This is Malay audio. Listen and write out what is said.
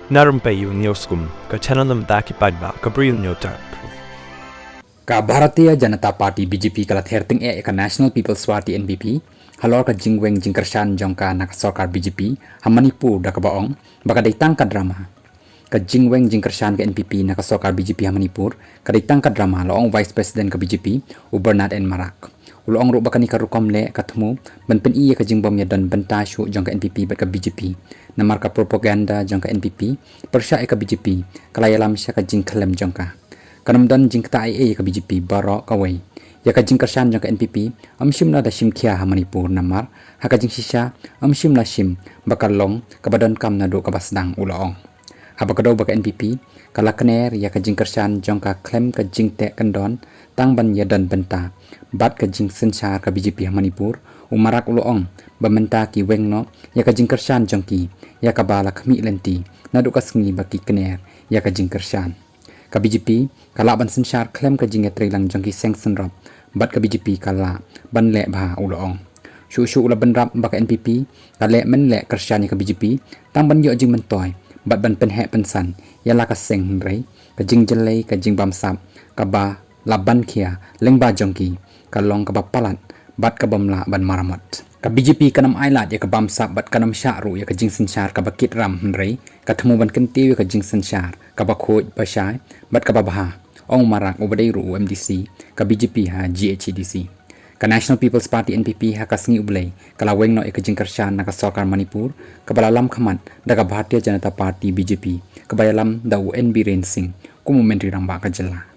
Na Rympei U ka channel nabynta ki paidbah ka Bri U Hynñiewtrep. Ka Bharatiya Janata Party BJP kala kyrteng ka National People's Party NPP halor ka jingweng Kyrshan jong ka naka sarkar BJP ha Manipur da ka baong baka tang ka drama ka jingweng Kyrshan ka NPP naka sarkar BJP ha Manipur ka tang ka drama loong Vice President ka BJP u Bernard and Marak ulong ro baka ni ka rukomle ka thmu banpen iya ka jingbom ya dan benta shu jong ka NPP ka BJP na marka propaganda jong ka NPP persya ka BJP kala yalam sya ka jingklem jong ka kanamdan jingkta ai ka BJP baroh kawai ya ka Kyrshan jong ka NPP amshim la da shim khia ha Manipur namar ha ka jing shisha amshim la shim bakalong ka badan kam na do ka basdang ulong ha bakado baka NPP kala kner ya ka Kyrshan jong ka klem ka jingte kandon tang ban ya dan benta bat ka jing senchar ka BJP ha Manipur umarak ulong bamenta ki wengno ya ka Kyrshan jong ki ya ka bala khmi lenti na do ka sngi baki kner ya ka Kyrshan ka BJP kala ban senchar klem ka jingetre lang jong ki sengsen rop bat ka BJP kala ban le ba ulong shu ula ban rap baka NPP kala mynleh Kyrshan ka BJP tang ban yo jing myntoi bat ban pen he pensan ya la ka seng rei ka jingleh ka jingbam sap ka ba laban khia lengba jong ki ka long ka ba palat bat ka bamla ban maramat ka BJP kanam ailat ya ka bam sap bat kanam sha ru ya ka jing senchar ka bakit ram rei ka thmu ban kentiu ka jing senchar ka ba khoj ba shai bat ka ba bha ong marak ubadai ru MDC ka BJP ha GHDC ka National People's Party NPP ha kasngi ublei kala wengno ka Kyrshan naka sarkar Manipur ka balalam khamat daga Bharatiya Janata Party BJP ka bayalam da NB Ren Singh kumu menteri ramba ka jilla